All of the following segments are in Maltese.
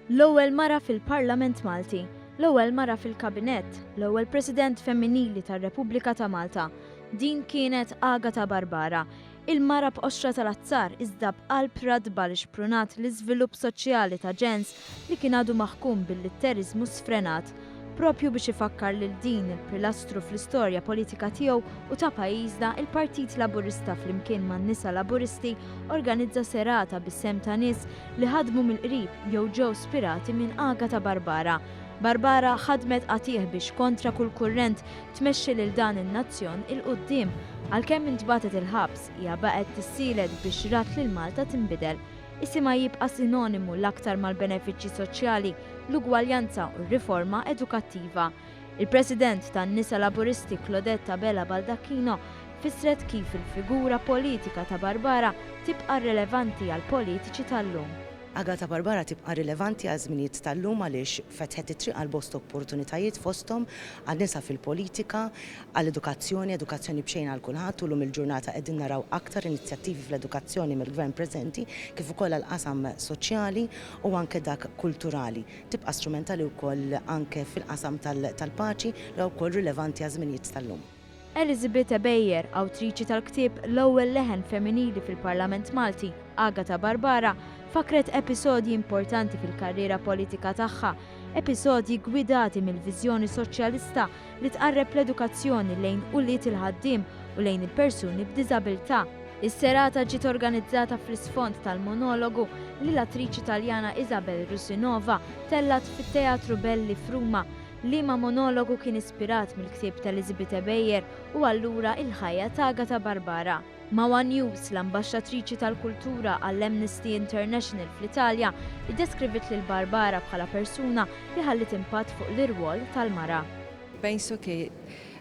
L-ewwel mara fil-Parlament Malti, l-ewwel mara fil-Kabinett, l-ewwel President Femminili tar-Repubblika ta' Malta. Din kienet Agata Barbara, il-mara b'qoxra tal-azzar iżda b'qalb radba li xprunat l-iżvilupp soċjali ta' ġens li kien għadu maħkum bil-litterizmu sfrenat, propju biex ifakkar lil din il-pilastru fl-istorja politika tiegħu u ta' pajjiżna il-Partit Laburista flimkien man-nisa Laburisti organizza serata bis-sem ta' nies li ħadmu mill-qrib jew ġew spirati minn Agata Barbara. Barbara ħadmet qatih biex kontra kull kurrent tmexxi lil dan in-nazzjon il-qudiem għalkemm intbatet il-ħabs hija baqgħet tissielet biex rat lil Malta tinbidel. Isimha jibqa' sinonimu l-aktar mal-benefiċċji soċjali, l-ugwaljanza u r-riforma edukattiva. Il-President tan-nisa Laburisti Clodetta Bella Baldacchino fissret kif il-figura politika ta' Barbara tibqa' rilevanti għal politiċi tal-lum. Agata Barbara tibqa' rilevanti għal żminijiet tal-lum għaliex fetħet it-triq għal bost opportunitajiet fosthom għal nisa fil-politika, għal edukazzjoni b'xejn għal kulħadd u lum il-ġurnata qegħdin naraw aktar inizjattivi fl-edukazzjoni mill-Gvern preżenti kif ukoll għal qasam soċjali u anke dak kulturali. Tibqa' strumentali wkoll anke fil-qasam tal-paċi li wkoll rilevanti għal żminijiet tal-lum. Elizabeth Beyer, awtriċi tal-ktieb l-ewwel leħen femminili fil-Parlament Malti, Agata Barbara, fakret episodji importanti fil-karriera politika tagħha, episodji gwidati mill-viżjoni soċjalista li tqarreb l-edukazzjoni lejn ulliet il-ħaddiem u lejn il-persuni b'diżabilità. Is-serata ġiet organizzata fl-isfond tal-monologu li l-attriċi Taljana Isabel Rusinova tellat fit-Teatru Belli f'Ruma. Liema monologu kien ispirat mill-ktieb ta' Elizabeth Beyer u allura il-ħajja ta' Agata Barbara. Mawa News, l-ambaxxatriċi tal-kultura għall-Amnesty International fl-Italja, iddeskrivit lil Barbara bħala persuna li ħallit impatt fuq l-irwol tal-mara. Penso che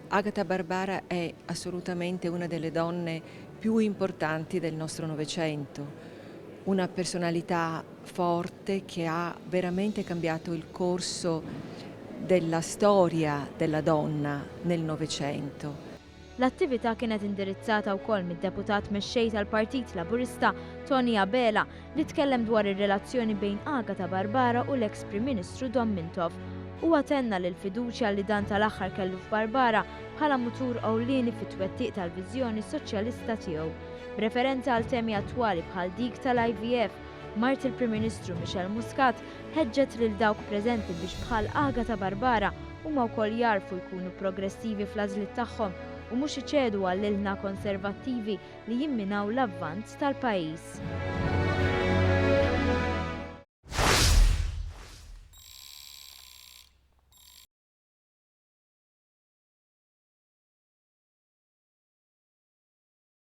Agata Barbara è assolutamente una delle donne più importanti del nostro Novecento, una personalità forte che ha veramente cambiato il corso della storia della donna nel Novecento. L-attività kienet indirizzata wkoll mid-deputat mexxej tal-Partit Laburista Tony Abela li tkellem dwar ir-relazzjoni bejn Agata Barbara u l-eks Prim Ministru Dom Mintov. Huwa tenna lil fiduċja li dan tal-aħħar kellu f'Barbara bħala mutur ewlieni fit-twettiq tal-viżjoni soċjalista tiegħu. B'referenza għal temi attwali bħal dik tal-IVF, Mart il-Prim Ministru Michel Muscat ħeġġet lil dawk preżenti biex bħal Agata Barbara huma wkoll jarfu jkunu progressivi fl-għażliet tagħhom u mhux iċedu għall-ilna konservattivi li jimminaw l-avvanz tal-pajjiż.